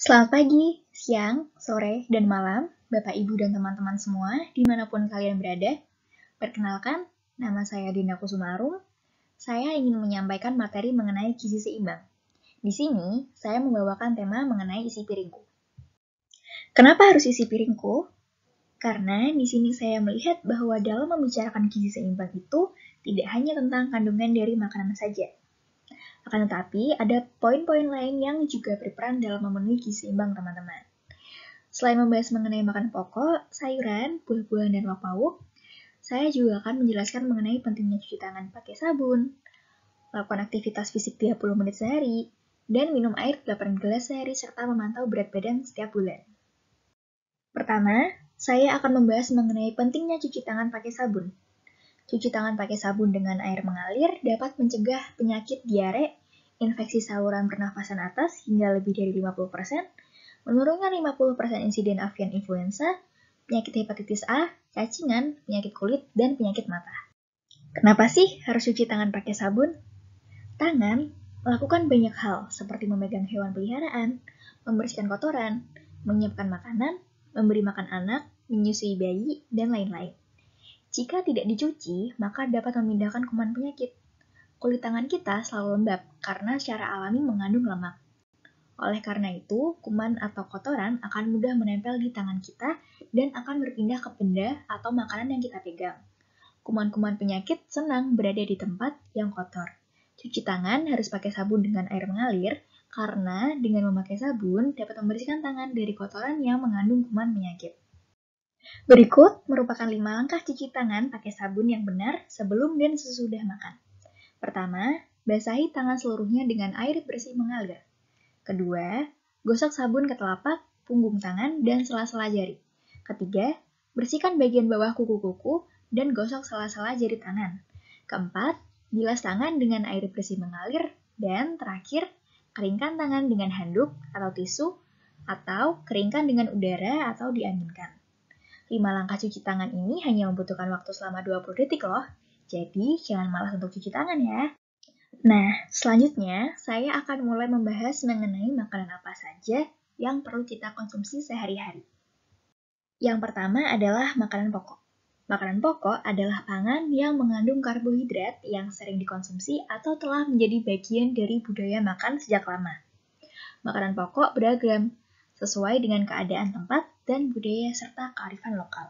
Selamat pagi, siang, sore, dan malam, Bapak, Ibu, dan teman-teman semua, dimanapun kalian berada. Perkenalkan, nama saya Dinda Kusumarum. Saya ingin menyampaikan materi mengenai gizi seimbang. Di sini, saya membawakan tema mengenai isi piringku. Kenapa harus isi piringku? Karena di sini saya melihat bahwa dalam membicarakan gizi seimbang itu tidak hanya tentang kandungan dari makanan saja. Akan tetapi, ada poin-poin lain yang juga berperan dalam memenuhi gizi seimbang, teman-teman. Selain membahas mengenai makan pokok, sayuran, buah-buahan, dan lauk pauk, saya juga akan menjelaskan mengenai pentingnya cuci tangan pakai sabun, melakukan aktivitas fisik 30 menit sehari, dan minum air 8 gelas sehari serta memantau berat badan setiap bulan. Pertama, saya akan membahas mengenai pentingnya cuci tangan pakai sabun. Cuci tangan pakai sabun dengan air mengalir dapat mencegah penyakit diare, infeksi saluran pernafasan atas hingga lebih dari 50%, menurunkan 50% insiden avian influenza, penyakit hepatitis A, cacingan, penyakit kulit, dan penyakit mata. Kenapa sih harus cuci tangan pakai sabun? Tangan melakukan banyak hal seperti memegang hewan peliharaan, membersihkan kotoran, menyiapkan makanan, memberi makan anak, menyusui bayi, dan lain-lain. Jika tidak dicuci, maka dapat memindahkan kuman penyakit. Kulit tangan kita selalu lembab karena secara alami mengandung lemak. Oleh karena itu, kuman atau kotoran akan mudah menempel di tangan kita dan akan berpindah ke benda atau makanan yang kita pegang. Kuman-kuman penyakit senang berada di tempat yang kotor. Cuci tangan harus pakai sabun dengan air mengalir karena dengan memakai sabun dapat membersihkan tangan dari kotoran yang mengandung kuman penyakit. Berikut merupakan 5 langkah cuci tangan pakai sabun yang benar sebelum dan sesudah makan. Pertama, basahi tangan seluruhnya dengan air bersih mengalir. Kedua, gosok sabun ke telapak, punggung tangan, dan sela-sela jari. Ketiga, bersihkan bagian bawah kuku-kuku dan gosok sela-sela jari tangan. Keempat, bilas tangan dengan air bersih mengalir. Dan terakhir, keringkan tangan dengan handuk atau tisu, atau keringkan dengan udara atau dianginkan. 5 langkah cuci tangan ini hanya membutuhkan waktu selama 20 detik loh. Jadi, jangan malas untuk cuci tangan ya. Nah, selanjutnya saya akan mulai membahas mengenai makanan apa saja yang perlu kita konsumsi sehari-hari. Yang pertama adalah makanan pokok. Makanan pokok adalah pangan yang mengandung karbohidrat yang sering dikonsumsi atau telah menjadi bagian dari budaya makan sejak lama. Makanan pokok beragam, sesuai dengan keadaan tempat dan budaya serta kearifan lokal.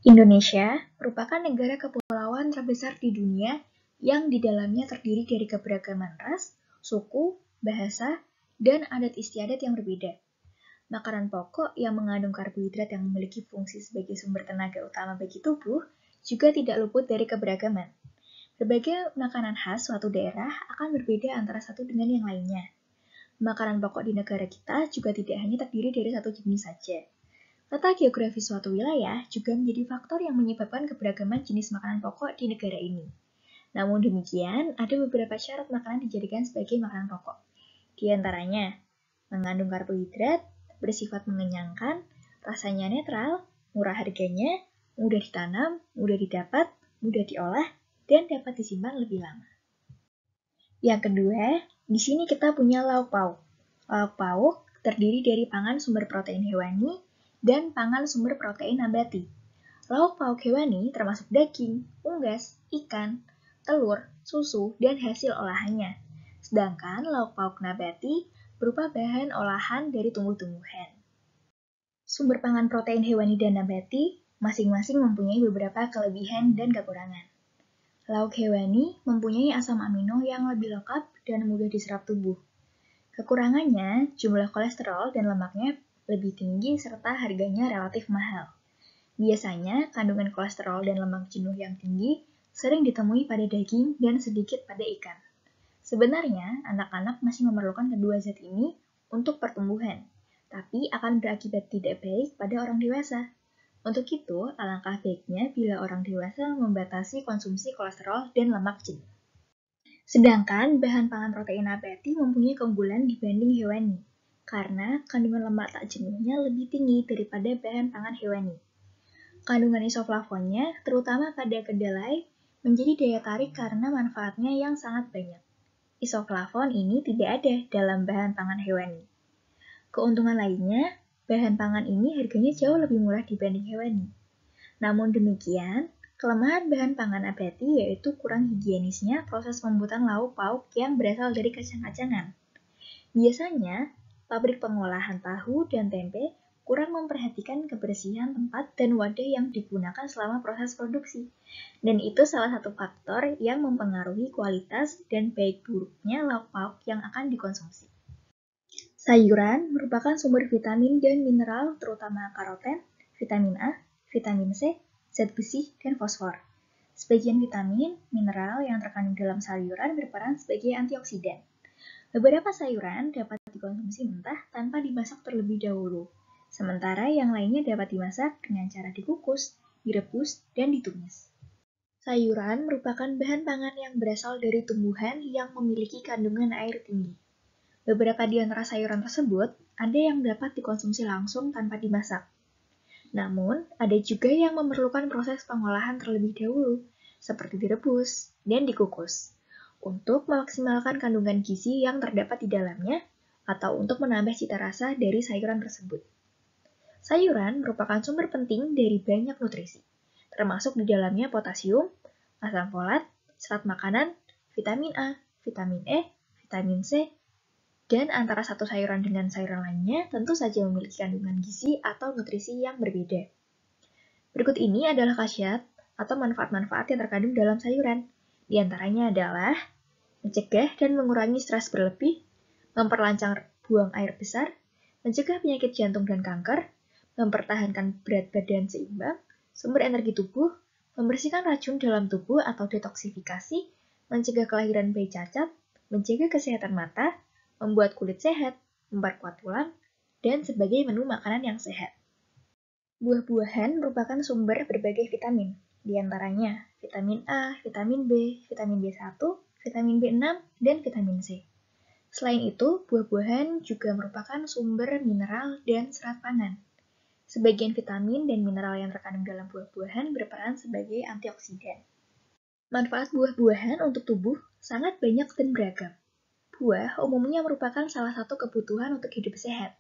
Indonesia merupakan negara kepulauan terbesar di dunia yang di dalamnya terdiri dari keberagaman ras, suku, bahasa, dan adat istiadat yang berbeda. Makanan pokok yang mengandung karbohidrat yang memiliki fungsi sebagai sumber tenaga utama bagi tubuh juga tidak luput dari keberagaman. Berbagai makanan khas suatu daerah akan berbeda antara satu dengan yang lainnya. Makanan pokok di negara kita juga tidak hanya terdiri dari satu jenis saja. Letak geografis suatu wilayah juga menjadi faktor yang menyebabkan keberagaman jenis makanan pokok di negara ini. Namun demikian, ada beberapa syarat makanan dijadikan sebagai makanan pokok. Di antaranya, mengandung karbohidrat, bersifat mengenyangkan, rasanya netral, murah harganya, mudah ditanam, mudah didapat, mudah diolah, dan dapat disimpan lebih lama. Yang kedua, di sini kita punya lauk pauk. Lauk pauk terdiri dari pangan sumber protein hewani dan pangan sumber protein nabati. Lauk pauk hewani termasuk daging, unggas, ikan, telur, susu, dan hasil olahannya. Sedangkan lauk pauk nabati berupa bahan olahan dari tumbuh-tumbuhan. Sumber pangan protein hewani dan nabati masing-masing mempunyai beberapa kelebihan dan kekurangan. Lauk hewani mempunyai asam amino yang lebih lengkap dan mudah diserap tubuh. Kekurangannya, jumlah kolesterol dan lemaknya lebih tinggi serta harganya relatif mahal. Biasanya, kandungan kolesterol dan lemak jenuh yang tinggi sering ditemui pada daging dan sedikit pada ikan. Sebenarnya, anak-anak masih memerlukan kedua zat ini untuk pertumbuhan, tapi akan berakibat tidak baik pada orang dewasa. Untuk itu, alangkah baiknya bila orang dewasa membatasi konsumsi kolesterol dan lemak jenuh. Sedangkan bahan pangan protein nabati mempunyai keunggulan dibanding hewani, karena kandungan lemak tak jenuhnya lebih tinggi daripada bahan pangan hewani. Kandungan isoflavonnya, terutama pada kedelai, menjadi daya tarik karena manfaatnya yang sangat banyak. Isoflavon ini tidak ada dalam bahan pangan hewani. Keuntungan lainnya, bahan pangan ini harganya jauh lebih murah dibanding hewani. Namun demikian, kelemahan bahan pangan nabati yaitu kurang higienisnya proses pembuatan lauk pauk yang berasal dari kacang-kacangan. Biasanya, pabrik pengolahan tahu dan tempe kurang memperhatikan kebersihan tempat dan wadah yang digunakan selama proses produksi. Dan itu salah satu faktor yang mempengaruhi kualitas dan baik buruknya lauk pauk yang akan dikonsumsi. Sayuran merupakan sumber vitamin dan mineral terutama karoten, vitamin A, vitamin C, zat besi, dan fosfor. Sebagian vitamin, mineral yang terkandung dalam sayuran berperan sebagai antioksidan. Beberapa sayuran dapat dikonsumsi mentah tanpa dimasak terlebih dahulu, sementara yang lainnya dapat dimasak dengan cara dikukus, direbus, dan ditumis. Sayuran merupakan bahan pangan yang berasal dari tumbuhan yang memiliki kandungan air tinggi. Beberapa di antara sayuran tersebut ada yang dapat dikonsumsi langsung tanpa dimasak. Namun, ada juga yang memerlukan proses pengolahan terlebih dahulu, seperti direbus dan dikukus, untuk memaksimalkan kandungan gizi yang terdapat di dalamnya atau untuk menambah cita rasa dari sayuran tersebut. Sayuran merupakan sumber penting dari banyak nutrisi, termasuk di dalamnya potasium, asam folat, serat makanan, vitamin A, vitamin E, vitamin C, dan antara satu sayuran dengan sayuran lainnya tentu saja memiliki kandungan gizi atau nutrisi yang berbeda. Berikut ini adalah khasiat atau manfaat-manfaat yang terkandung dalam sayuran. Di antaranya adalah mencegah dan mengurangi stres berlebih, memperlancar buang air besar, mencegah penyakit jantung dan kanker, mempertahankan berat badan seimbang, sumber energi tubuh, membersihkan racun dalam tubuh atau detoksifikasi, mencegah kelahiran bayi cacat, menjaga kesehatan mata, membuat kulit sehat, memperkuat tulang, dan sebagai menu makanan yang sehat. Buah-buahan merupakan sumber berbagai vitamin, di antaranya vitamin A, vitamin B, vitamin B1, vitamin B6, dan vitamin C. Selain itu, buah-buahan juga merupakan sumber mineral dan serat pangan. Sebagian vitamin dan mineral yang terkandung dalam buah-buahan berperan sebagai antioksidan. Manfaat buah-buahan untuk tubuh sangat banyak dan beragam. Buah umumnya merupakan salah satu kebutuhan untuk hidup sehat.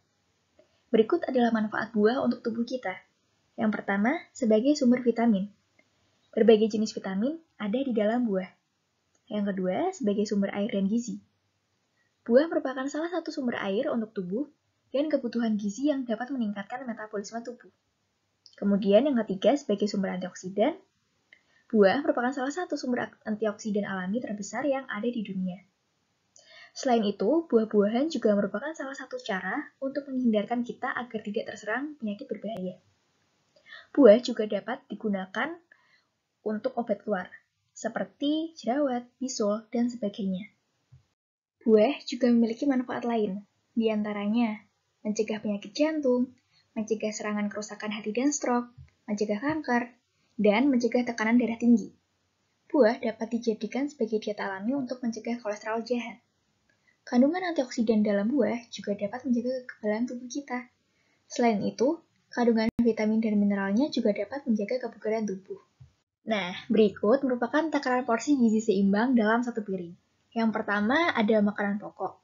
Berikut adalah manfaat buah untuk tubuh kita. Yang pertama, sebagai sumber vitamin. Berbagai jenis vitamin ada di dalam buah. Yang kedua, sebagai sumber air dan gizi. Buah merupakan salah satu sumber air untuk tubuh dan kebutuhan gizi yang dapat meningkatkan metabolisme tubuh. Kemudian yang ketiga, sebagai sumber antioksidan. Buah merupakan salah satu sumber antioksidan alami terbesar yang ada di dunia. Selain itu, buah-buahan juga merupakan salah satu cara untuk menghindarkan kita agar tidak terserang penyakit berbahaya. Buah juga dapat digunakan untuk obat luar, seperti jerawat, bisul, dan sebagainya. Buah juga memiliki manfaat lain, di antaranya mencegah penyakit jantung, mencegah serangan kerusakan hati dan stroke, mencegah kanker, dan mencegah tekanan darah tinggi. Buah dapat dijadikan sebagai diet alami untuk mencegah kolesterol jahat. Kandungan antioksidan dalam buah juga dapat menjaga kekebalan tubuh kita. Selain itu, kandungan vitamin dan mineralnya juga dapat menjaga kebugaran tubuh. Nah, berikut merupakan takaran porsi gizi seimbang dalam satu piring. Yang pertama ada makanan pokok.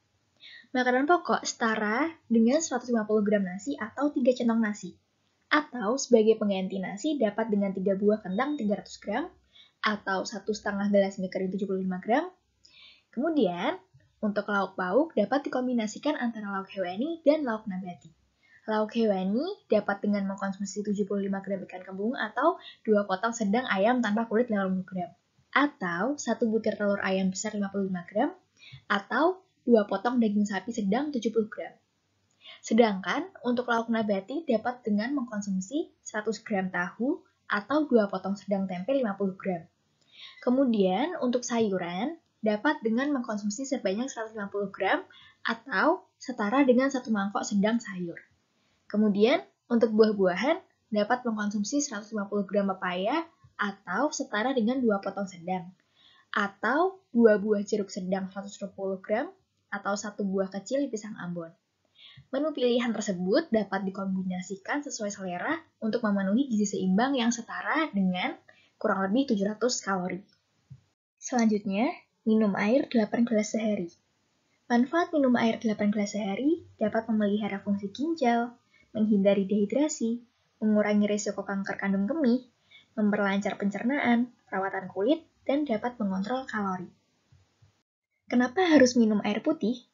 Makanan pokok setara dengan 150 gram nasi atau 3 centong nasi. Atau sebagai pengganti nasi dapat dengan 3 buah kentang 300 gram atau 1,5 gelas mie kering 75 gram. Kemudian, untuk lauk pauk dapat dikombinasikan antara lauk hewani dan lauk nabati. Lauk hewani dapat dengan mengkonsumsi 75 gram ikan kembung atau 2 potong sedang ayam tanpa kulit 80 gram. Atau 1 butir telur ayam besar 55 gram atau 2 potong daging sapi sedang 70 gram. Sedangkan untuk lauk nabati dapat dengan mengkonsumsi 100 gram tahu atau 2 potong sedang tempe 50 gram. Kemudian untuk sayuran dapat dengan mengkonsumsi sebanyak 150 gram atau setara dengan 1 mangkok sedang sayur. Kemudian untuk buah-buahan dapat mengkonsumsi 150 gram pepaya atau setara dengan 2 potong sedang. Atau 2 buah jeruk sedang 120 gram atau 1 buah kecil pisang Ambon. Menu pilihan tersebut dapat dikombinasikan sesuai selera untuk memenuhi gizi seimbang yang setara dengan kurang lebih 700 kalori. Selanjutnya, minum air 8 gelas sehari. Manfaat minum air 8 gelas sehari dapat memelihara fungsi ginjal, menghindari dehidrasi, mengurangi risiko kanker kandung kemih, memperlancar pencernaan, perawatan kulit, dan dapat mengontrol kalori. Kenapa harus minum air putih?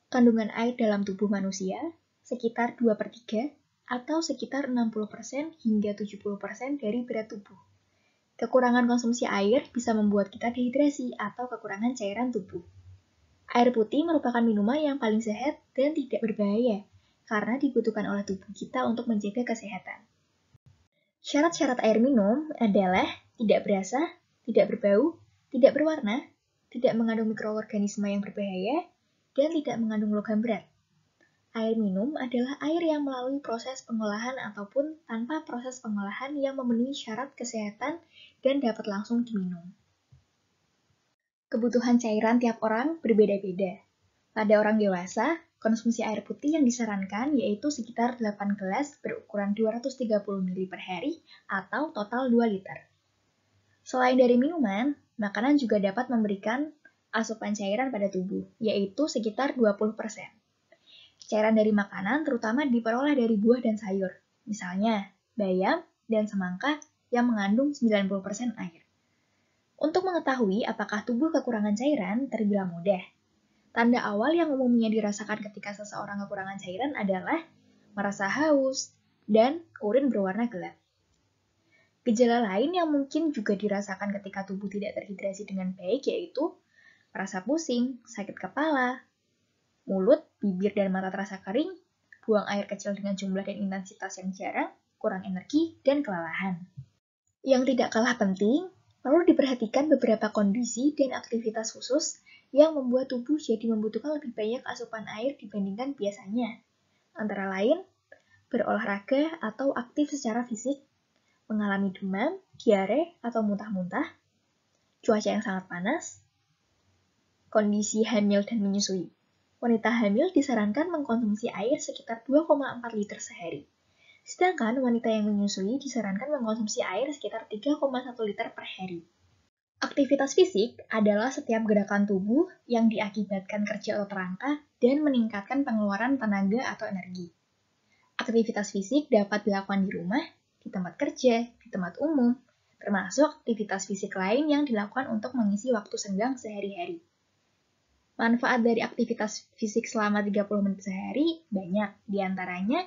Kandungan air dalam tubuh manusia sekitar 2/3 atau sekitar 60% hingga 70% dari berat tubuh. Kekurangan konsumsi air bisa membuat kita dehidrasi atau kekurangan cairan tubuh. Air putih merupakan minuman yang paling sehat dan tidak berbahaya karena dibutuhkan oleh tubuh kita untuk menjaga kesehatan. Syarat-syarat air minum adalah tidak berasa, tidak berbau, tidak berwarna, tidak mengandung mikroorganisme yang berbahaya, dan tidak mengandung logam berat. Air minum adalah air yang melalui proses pengolahan ataupun tanpa proses pengolahan yang memenuhi syarat kesehatan dan dapat langsung diminum. Kebutuhan cairan tiap orang berbeda-beda. Pada orang dewasa, konsumsi air putih yang disarankan yaitu sekitar 8 gelas berukuran 230 ml per hari atau total 2 liter. Selain dari minuman, makanan juga dapat memberikan asupan cairan pada tubuh, yaitu sekitar 20%. Cairan dari makanan terutama diperoleh dari buah dan sayur, misalnya bayam dan semangka yang mengandung 90% air. Untuk mengetahui apakah tubuh kekurangan cairan terbilang mudah. Tanda awal yang umumnya dirasakan ketika seseorang kekurangan cairan adalah merasa haus dan urin berwarna gelap. Gejala lain yang mungkin juga dirasakan ketika tubuh tidak terhidrasi dengan baik yaitu rasa pusing, sakit kepala, mulut, bibir, dan mata terasa kering, buang air kecil dengan jumlah dan intensitas yang jarang, kurang energi, dan kelelahan. Yang tidak kalah penting, perlu diperhatikan beberapa kondisi dan aktivitas khusus yang membuat tubuh jadi membutuhkan lebih banyak asupan air dibandingkan biasanya. Antara lain, berolahraga atau aktif secara fisik, mengalami demam, diare, atau muntah-muntah, cuaca yang sangat panas, kondisi hamil dan menyusui. Wanita hamil disarankan mengkonsumsi air sekitar 2,4 liter sehari. Sedangkan wanita yang menyusui disarankan mengkonsumsi air sekitar 3,1 liter per hari. Aktivitas fisik adalah setiap gerakan tubuh yang diakibatkan kerja otot rangka dan meningkatkan pengeluaran tenaga atau energi. Aktivitas fisik dapat dilakukan di rumah, di tempat kerja, di tempat umum, termasuk aktivitas fisik lain yang dilakukan untuk mengisi waktu senggang sehari-hari. Manfaat dari aktivitas fisik selama 30 menit sehari banyak, diantaranya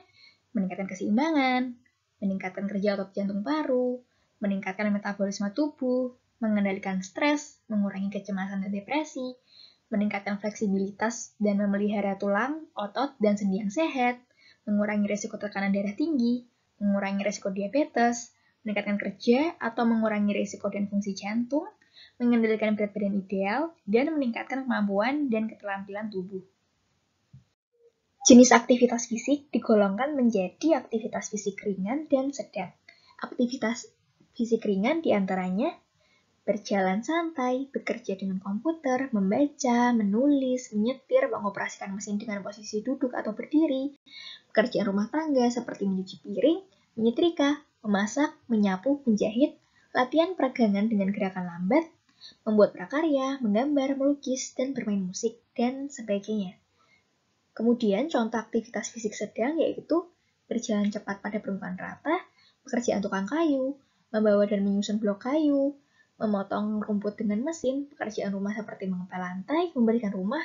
meningkatkan keseimbangan, meningkatkan kerja otot jantung paru, meningkatkan metabolisme tubuh, mengendalikan stres, mengurangi kecemasan dan depresi, meningkatkan fleksibilitas dan memelihara tulang, otot, dan sendi yang sehat, mengurangi risiko tekanan darah tinggi, mengurangi risiko diabetes, meningkatkan kerja atau mengurangi risiko dan fungsi jantung, mengendalikan berat badan ideal, dan meningkatkan kemampuan dan keterampilan tubuh. Jenis aktivitas fisik digolongkan menjadi aktivitas fisik ringan dan sedang. Aktivitas fisik ringan diantaranya berjalan santai, bekerja dengan komputer, membaca, menulis, menyetir, mengoperasikan mesin dengan posisi duduk atau berdiri, pekerjaan rumah tangga seperti mencuci piring, menyetrika, memasak, menyapu, menjahit, latihan peregangan dengan gerakan lambat, membuat prakarya, menggambar, melukis, dan bermain musik, dan sebagainya. Kemudian contoh aktivitas fisik sedang yaitu berjalan cepat pada permukaan rata, pekerjaan tukang kayu, membawa dan menyusun blok kayu, memotong rumput dengan mesin, pekerjaan rumah seperti mengepel lantai, membersihkan rumah,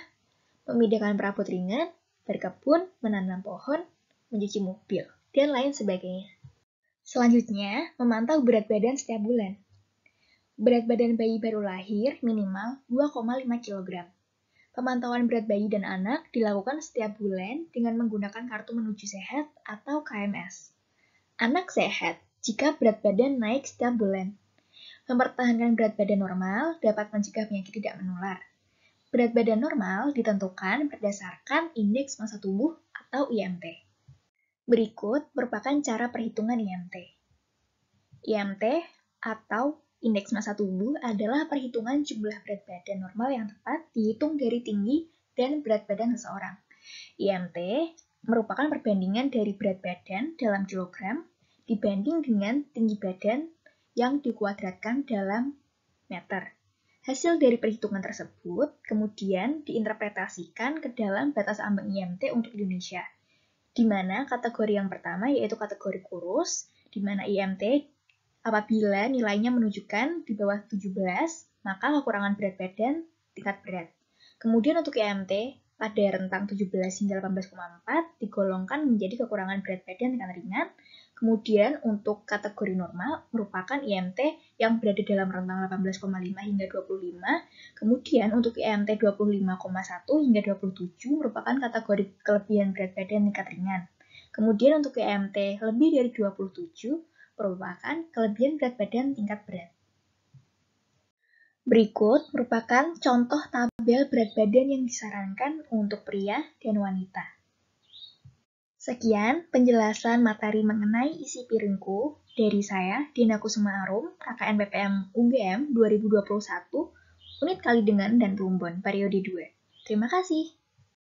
memindahkan perabot ringan, berkebun, menanam pohon, mencuci mobil, dan lain sebagainya. Selanjutnya, memantau berat badan setiap bulan. Berat badan bayi baru lahir minimal 2,5 kg. Pemantauan berat bayi dan anak dilakukan setiap bulan dengan menggunakan kartu menuju sehat atau KMS. Anak sehat jika berat badan naik setiap bulan. Mempertahankan berat badan normal dapat mencegah penyakit tidak menular. Berat badan normal ditentukan berdasarkan indeks massa tubuh atau IMT. Berikut merupakan cara perhitungan IMT. IMT atau indeks massa tubuh adalah perhitungan jumlah berat badan normal yang tepat dihitung dari tinggi dan berat badan seseorang. IMT merupakan perbandingan dari berat badan dalam kilogram dibanding dengan tinggi badan yang dikuadratkan dalam meter. Hasil dari perhitungan tersebut kemudian diinterpretasikan ke dalam batas ambang IMT untuk Indonesia, di mana kategori yang pertama yaitu kategori kurus, di mana IMT apabila nilainya menunjukkan di bawah 17, maka kekurangan berat badan tingkat berat. Kemudian untuk IMT pada rentang 17 hingga 18,4 digolongkan menjadi kekurangan berat badan tingkat ringan. Kemudian untuk kategori normal merupakan IMT yang berada dalam rentang 18,5 hingga 25. Kemudian untuk IMT 25,1 hingga 27 merupakan kategori kelebihan berat badan tingkat ringan. Kemudian untuk IMT lebih dari 27 merupakan kelebihan berat badan tingkat berat. Berikut merupakan contoh tabel berat badan yang disarankan untuk pria dan wanita. Sekian penjelasan materi mengenai isi piringku dari saya, Dina Kusuma Arum, KKN PPM UGM 2021, unit kali dengan dan rumbun, periode 2. Terima kasih.